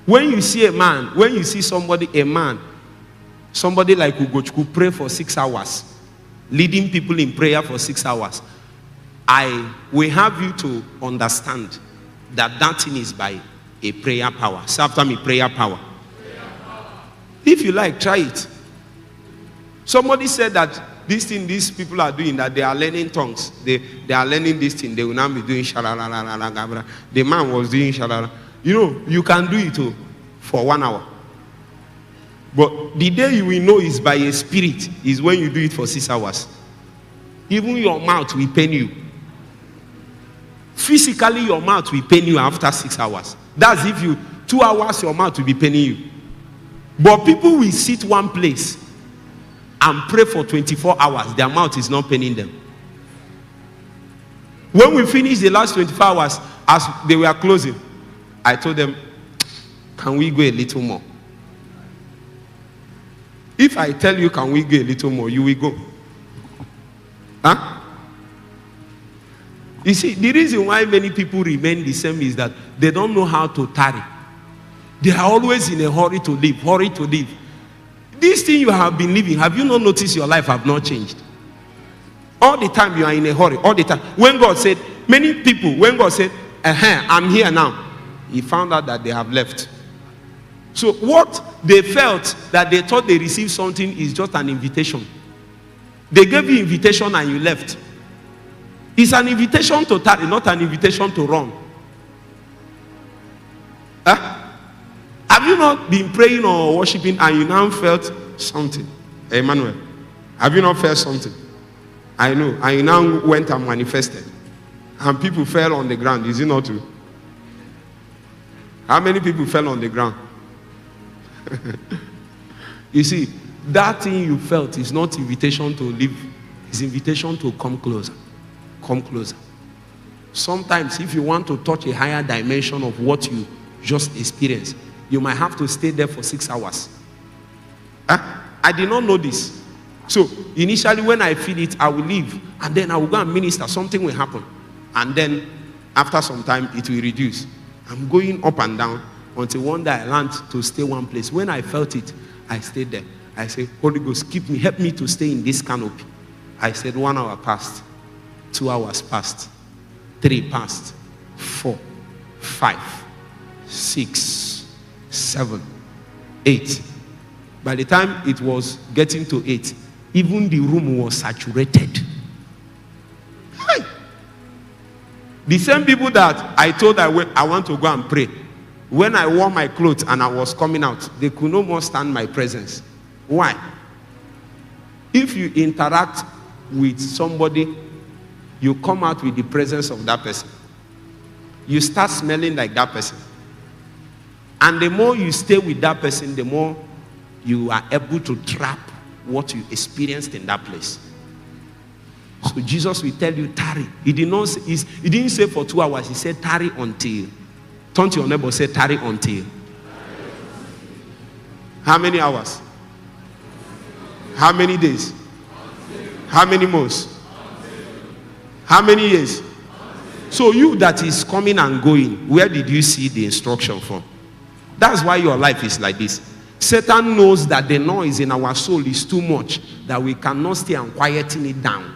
When you see a man, when you see somebody like Edu Udechukwu pray for 6 hours, leading people in prayer for 6 hours, I will have you to understand that that thing is by a prayer power. Say after me, prayer power. If you like, try it. Somebody said that this thing these people are doing, that they are learning tongues. They are learning this thing. They will now be doing shalala. The man was doing shalala. You know, you can do it for 1 hour. But the day you will know is by a spirit is when you do it for 6 hours. Even your mouth will pain you. Physically, your mouth will pain you after 6 hours. That's if you 2 hours, your mouth will be paining you. But people will sit one place and pray for 24 hours. Their mouth is not paining them. When we finished the last 24 hours, as they were closing, I told them, can we go a little more? If I tell you, can we go a little more, you will go. Huh? You see, the reason why many people remain the same is that they don't know how to tarry. They are always in a hurry to live, hurry to live. This thing you have been living, have you not noticed your life have not changed? All the time you are in a hurry, all the time. When God said, many people, when God said, I'm here now, he found out that they have left. So what they felt that they thought they received something is just an invitation. They gave you invitation and you left. It's an invitation to tarry, not an invitation to run. Huh? Have you not been praying or worshiping and you now felt something? Emmanuel, have you not felt something? I know. And you now went and manifested. And people fell on the ground. Is it not true? How many people fell on the ground? You see, that thing you felt is not invitation to live. It's invitation to come closer. Come closer. Sometimes if you want to touch a higher dimension of what you just experienced, you might have to stay there for 6 hours. I did not know this. So initially when I feel it, I will leave. And then I will go and minister. Something will happen. And then after some time, it will reduce. I'm going up and down until one day I learned to stay one place. When I felt it, I stayed there. I said, Holy Ghost, keep me, help me to stay in this canopy. I said 1 hour passed. 2 hours passed. 3 passed. 4, 5, 6, 7, 8. By the time it was getting to 8, even the room was saturated. Hey. The same people that I told I want to go and pray, when I wore my clothes and I was coming out, they could no more stand my presence. Why? If you interact with somebody, you come out with the presence of that person. You start smelling like that person. And the more you stay with that person, the more you are able to trap what you experienced in that place. So Jesus will tell you, tarry. He didn't say for 2 hours. He said, tarry until. Turn to your neighbor, say, tarry until. How many hours? How many days? How many months? How many years? So you that is coming and going, where did you see the instruction from? That's why your life is like this. Satan knows that the noise in our soul is too much, that we cannot stay and quieting it down,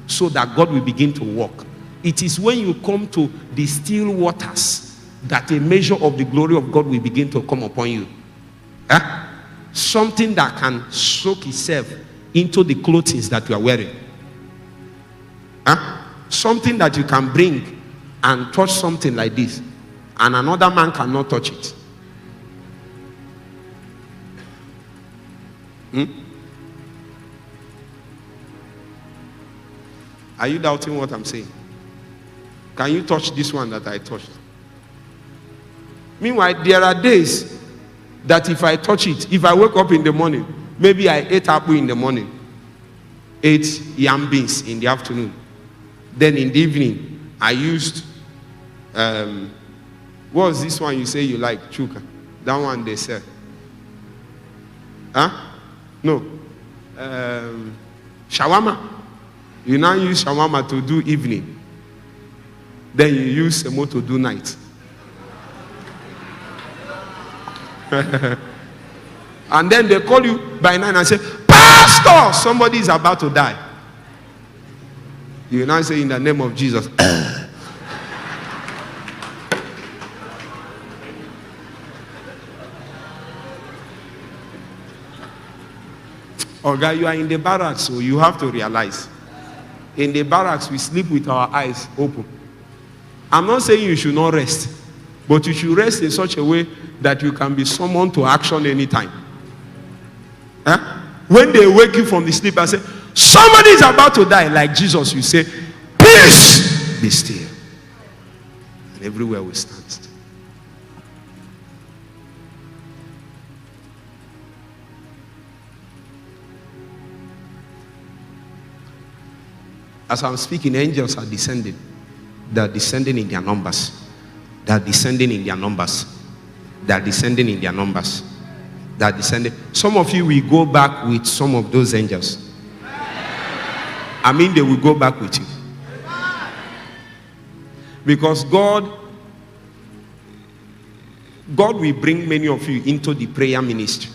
so that God will begin to work. It is when you come to the still waters that a measure of the glory of God will begin to come upon you. Something that can soak itself into the clothing that you are wearing. Something that you can bring and touch something like this, and another man cannot touch it. Are you doubting what I'm saying? Can you touch this one that I touched? Meanwhile, there are days that if I touch it, if I wake up in the morning, maybe I ate apple in the morning, ate yam beans in the afternoon, then in the evening, I used, what was this one you say you like? Chuka. That one they sell. No. Shawarma. You now use shawarma to do evening. Then you use semo to do night. And then they call you by 9 and say, Pastor, somebody is about to die. You now say, in the name of Jesus. Oh, guy, you are in the barracks, so you have to realize. In the barracks, we sleep with our eyes open. I'm not saying you should not rest, but you should rest in such a way that you can be summoned to action anytime. When they wake you from the sleep and say, somebody is about to die, like Jesus, you say, peace, be still. And everywhere we stand still. As I'm speaking, angels are descending. They are descending in their numbers. They are descending in their numbers. They are descending in their numbers. They are descending. Some of you will go back with some of those angels. I mean, they will go back with you. Because God will bring many of you into the prayer ministry.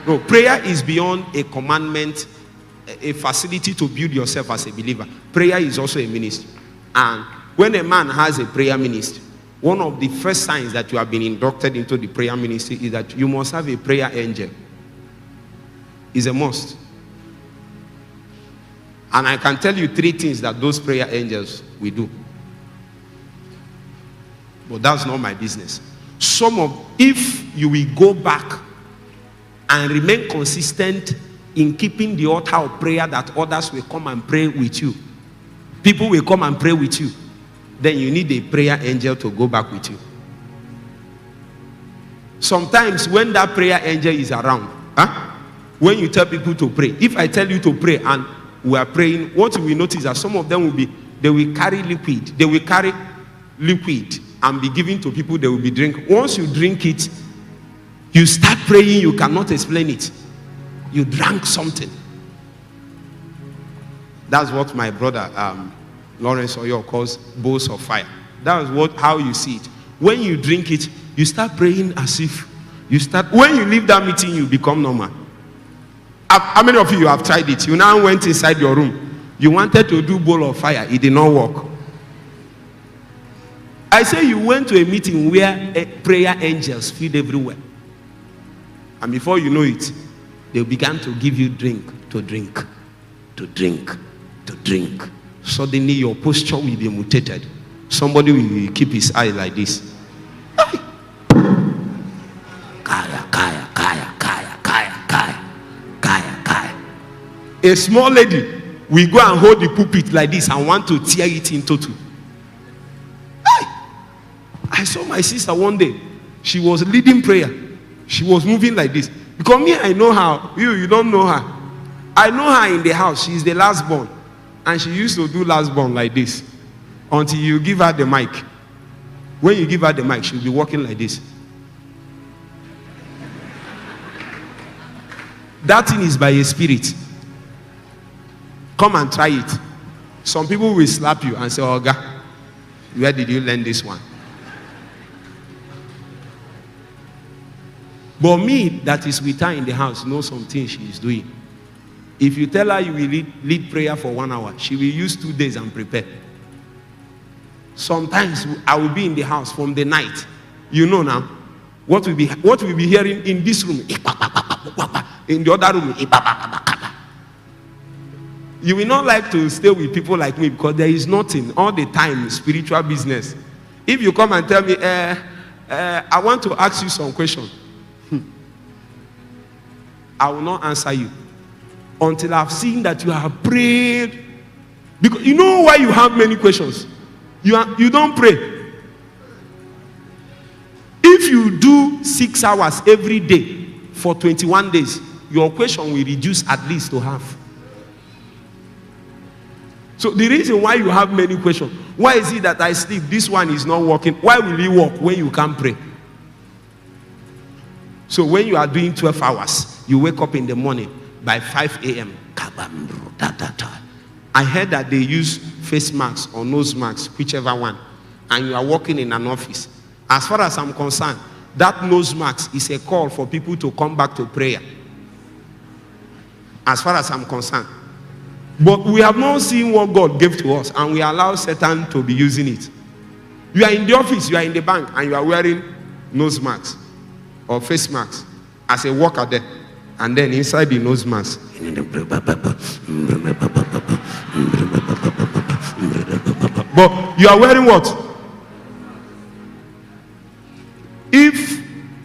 No, prayer is beyond a commandment, a facility to build yourself as a believer. Prayer is also a ministry. And when a man has a prayer ministry, one of the first signs that you have been inducted into the prayer ministry is that you must have a prayer angel. It's a must. And I can tell you 3 things that those prayer angels will do. But that's not my business. If you will go back and remain consistent in keeping the altar of prayer that others will come and pray with you, people will come and pray with you, then you need a prayer angel to go back with you. Sometimes when that prayer angel is around, when you tell people to pray, if I tell you to pray and we are praying, what we notice is that some of them they will carry liquid. They will carry liquid and be given to people. They will be drinking. Once you drink it, you start praying, you cannot explain it. You drank something. That's what my brother Lawrence Oyo calls bowls of fire. That is how you see it. When you drink it, you start praying as if when you leave that meeting, you become normal. How many of you have tried it? You now went inside your room. You wanted to do bowl of fire. It did not work. I say you went to a meeting where prayer angels feed everywhere. And before you know it, they began to give you drink. Suddenly your posture will be mutated. Somebody will keep his eye like this. A small lady will go and hold the pulpit like this and want to tear it into two. I saw my sister one day. She was leading prayer. She was moving like this. Because me, I know her. You don't know her. I know her in the house. She's the last born. And she used to do last born like this. Until you give her the mic. When you give her the mic, she'll be walking like this. That thing is by a spirit. Come and try it. Some people will slap you and say, Oga, where did you learn this one? But me, that is with her in the house, knows something she is doing. If you tell her you will lead prayer for 1 hour, she will use 2 days and prepare. Sometimes I will be in the house from the night. You know now, what we'll be hearing in this room, in the other room. You will not like to stay with people like me because there is nothing all the time spiritual business. If you come and tell me, I want to ask you some questions, I will not answer you until I've seen that you have prayed. Because you know why you have many questions. You don't pray. If you do 6 hours every day for 21 days, your question will reduce at least to half. So the reason why you have many questions, why is it that I sleep, this one is not working? Why will it work when you can't pray? So when you are doing 12 hours, you wake up in the morning by 5 a.m. I heard that they use face masks or nose masks, whichever one, and you are working in an office. As far as I'm concerned, that nose mask is a call for people to come back to prayer. As far as I'm concerned. But we have not seen what God gave to us, and we allow Satan to be using it. You are in the office, you are in the bank, and you are wearing nose masks or face masks as a worker there. And then inside the nose mask, but you are wearing what? If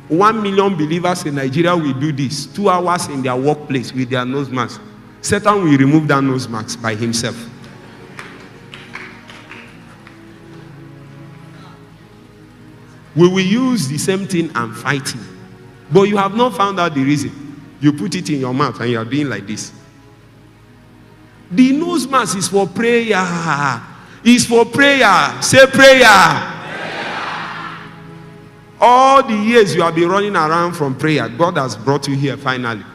1 million believers in Nigeria will do this 2 hours in their workplace with their nose mask, Satan will remove that nose mask by himself. We will use the same thing and fight him. But you have not found out the reason. You put it in your mouth and you are doing like this. The nose mask is for prayer. It's for prayer. Say prayer. All the years you have been running around from prayer, God has brought you here finally.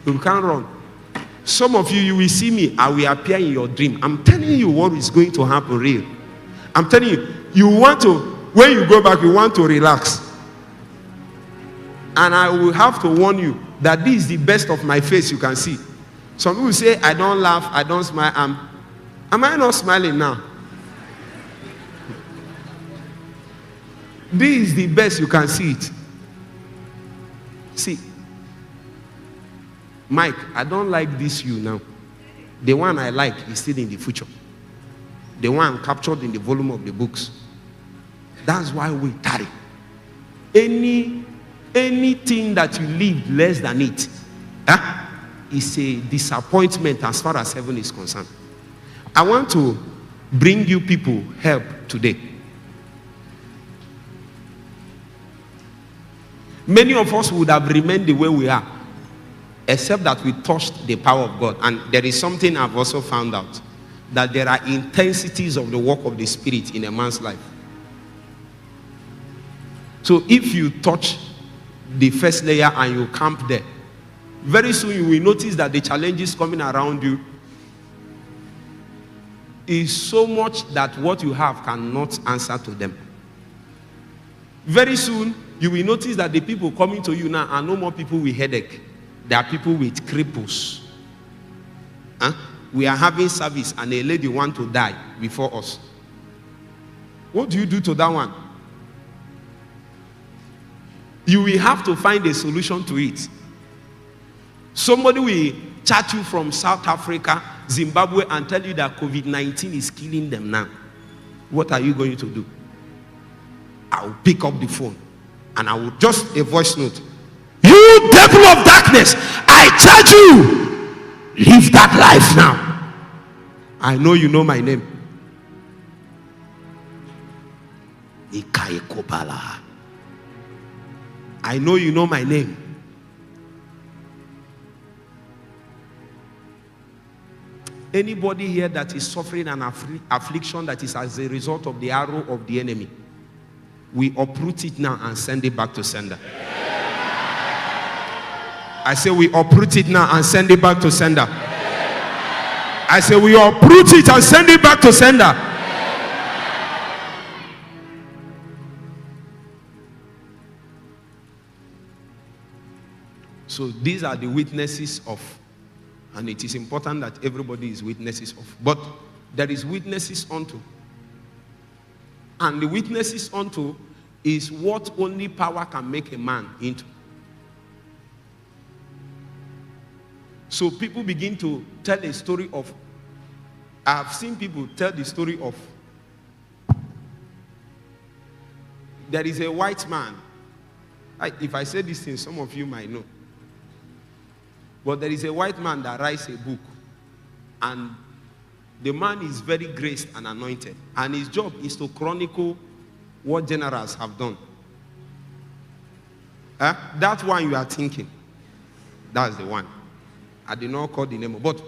You can't run. Some of you, you will see me, I will appear in your dream. I'm telling you what is going to happen real. I'm telling you, you want to, when you go back, you want to relax. And I will have to warn you that this is the best of my face you can see. Some people say, I don't laugh, I don't smile. Am I not smiling now? This is the best you can see it. See, Mike, I don't like this you now. The one I like is still in the future. The one captured in the volume of the books. That's why we tarry. Anything that you leave less than it is a disappointment as far as heaven is concerned. I want to bring you people help today. Many of us would have remained the way we are, except that we touched the power of God. And there is something I've also found out, that there are intensities of the work of the Spirit in a man's life. So if you touch the first layer and you camp there, very soon you will notice that the challenges coming around you is so much that what you have cannot answer to them. Very soon you will notice that the people coming to you now are no more people with headache. They are people with cripples. We are having service and a lady want to die before us. What do you do to that one? You will have to find a solution to it. Somebody will chat you from South Africa, Zimbabwe, and tell you that COVID-19 is killing them now. What are you going to do? I will pick up the phone and I will just a voice note. You devil of darkness, I charge you, live that life now. I know you know my name. I know you know my name. Anybody here that is suffering an affliction that is as a result of the arrow of the enemy, we uproot it now and send it back to sender. I say we uproot it now and send it back to sender. I say we uproot it and send it back to sender. So these are the witnesses of, and it is important that everybody is witnesses of. But there is witnesses unto. And the witnesses unto is what only power can make a man into. So people begin to tell a story of, I have seen people tell the story of, there is a white man. If I say this thing, some of you might know. But there is a white man that writes a book. And the man is very graced and anointed. And his job is to chronicle what generals have done. That one you are thinking. That's the one. I did not call the name. But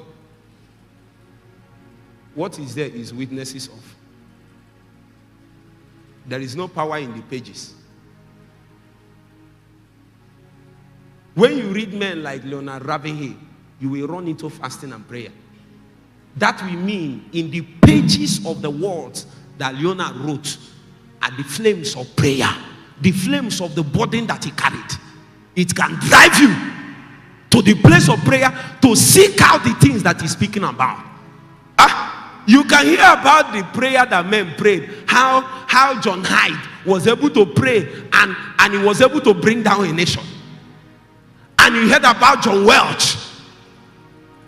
what is there is witnesses of. There is no power in the pages. When you read men like Leonard Ravenhill, you will run into fasting and prayer. That will mean in the pages of the words that Leonard wrote, are the flames of prayer, the flames of the burden that he carried. It can drive you to the place of prayer to seek out the things that he's speaking about. You can hear about the prayer that men prayed, how John Hyde was able to pray and he was able to bring down a nation. And you heard about John Welch.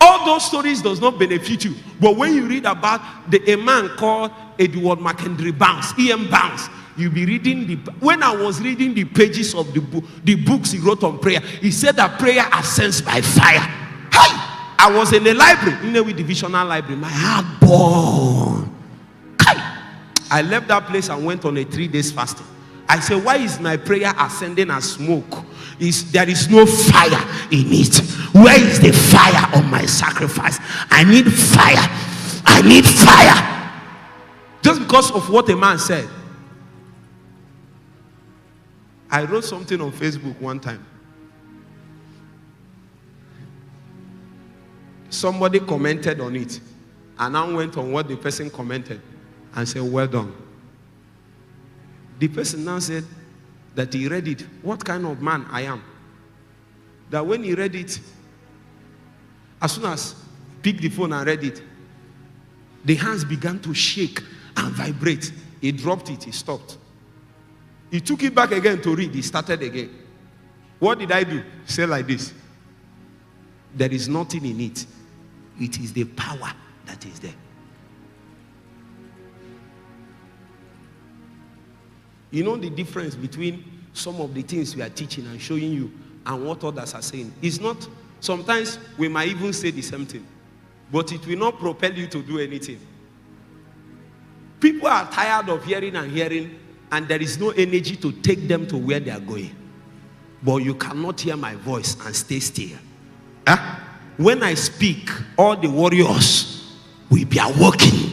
All those stories does not benefit you. But when you read about a man called Edu Bounce, E.M. Bounce, you'll be reading when I was reading the pages of the books he wrote on prayer, he said that prayer ascends by fire. Hey! I was in the library, in the divisional library, my heart burned. I left that place and went on a 3 days fasting. I said, why is my prayer ascending as smoke? There is no fire in it. Where is the fire on my sacrifice? I need fire. I need fire. Just because of what a man said. I wrote something on Facebook one time. Somebody commented on it, and I went on what the person commented and said, well done. The person now said that he read it. What kind of man I am? That when he read it, as soon as he picked the phone and read it, the hands began to shake and vibrate. He dropped it, he stopped. He took it back again to read, he started again. What did I do? Say like this. There is nothing in it. It is the power that is there. You know the difference between some of the things we are teaching and showing you and what others are saying? It's not, sometimes we might even say the same thing, but it will not propel you to do anything. People are tired of hearing and hearing, and there is no energy to take them to where they are going. But you cannot hear my voice and stay still. Huh? When I speak, all the warriors will be awoken.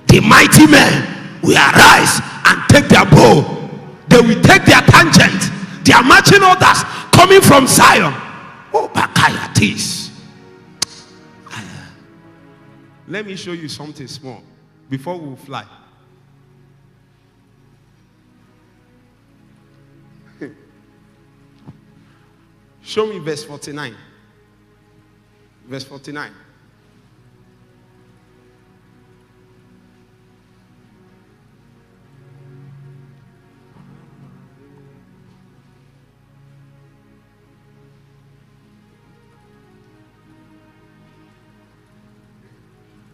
The mighty men will arise and take their bow. They will take their tangent. They are marching orders coming from Zion. Oh, Bakaya, this. Let me show you something small before we fly. Show me verse 49. Verse 49.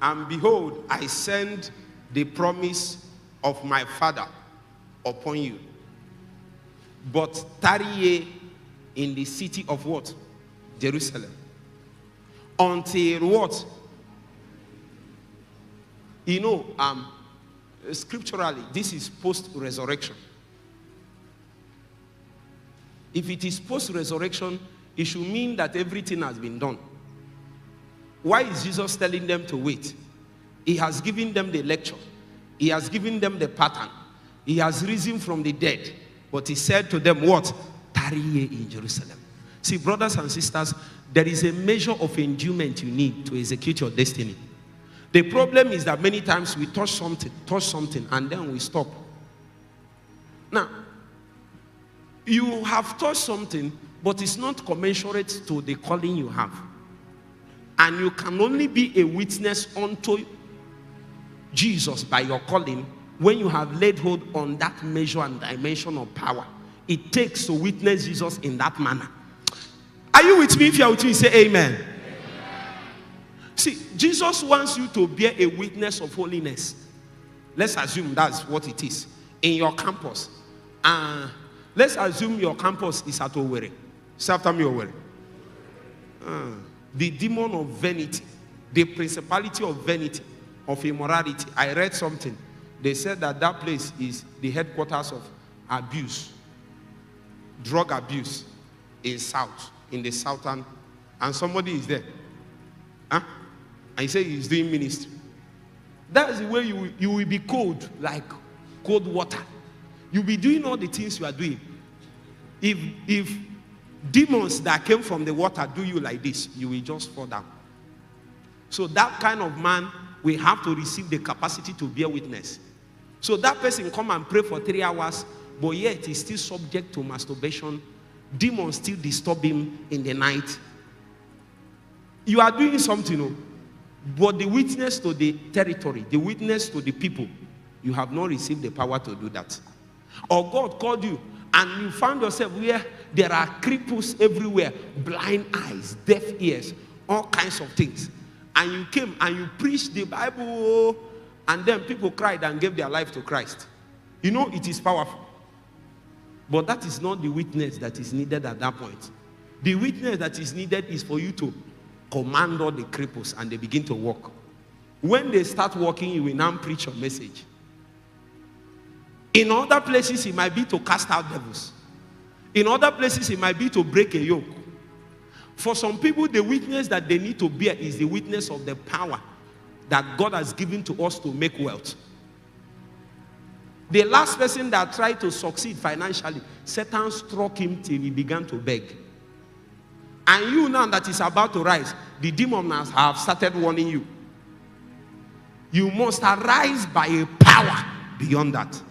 And behold, I send the promise of my Father upon you. But tarry ye in the city of what? Jerusalem. Until what? You know, scripturally, this is post-resurrection. If it is post-resurrection, it should mean that everything has been done. Why is Jesus telling them to wait? He has given them the lecture. He has given them the pattern. He has risen from the dead. But he said to them, what? Tarry ye in Jerusalem. See, brothers and sisters, there is a measure of endurance you need to execute your destiny. The problem is that many times we touch something, and then we stop. Now, you have touched something, but it's not commensurate to the calling you have. And you can only be a witness unto Jesus by your calling when you have laid hold on that measure and dimension of power it takes to witness Jesus in that manner. Are you with me? If you are with me, say amen. Amen. See, Jesus wants you to bear a witness of holiness. Let's assume that's what it is in your campus. Let's assume your campus is at Owerri. Say after me, Owerri. The demon of vanity, the principality of vanity, of immorality. I read something. They said that that place is the headquarters of abuse, drug abuse in the southern, and somebody is there. And he said he's doing ministry. That's the way you will be cold, like cold water. You'll be doing all the things you are doing. If demons that came from the water do you like this, you will just fall down. So that kind of man will have to receive the capacity to bear witness. So that person come and pray for 3 hours, but yet he's still subject to masturbation. Demons still disturb him in the night. You are doing something, but the witness to the territory, the witness to the people, you have not received the power to do that. Or God called you and you found yourself where there are cripples everywhere, blind eyes, deaf ears, all kinds of things. And you came and you preached the Bible, and then people cried and gave their life to Christ. It is powerful. But that is not the witness that is needed at that point. The witness that is needed is for you to command all the cripples and they begin to walk. When they start walking, you will now preach your message. In other places, it might be to cast out devils. In other places, it might be to break a yoke. For some people, the witness that they need to bear is the witness of the power that God has given to us to make wealth. The last person that tried to succeed financially, Satan struck him till he began to beg. And you now that is about to rise, the demons have started warning you. You must arise by a power beyond that.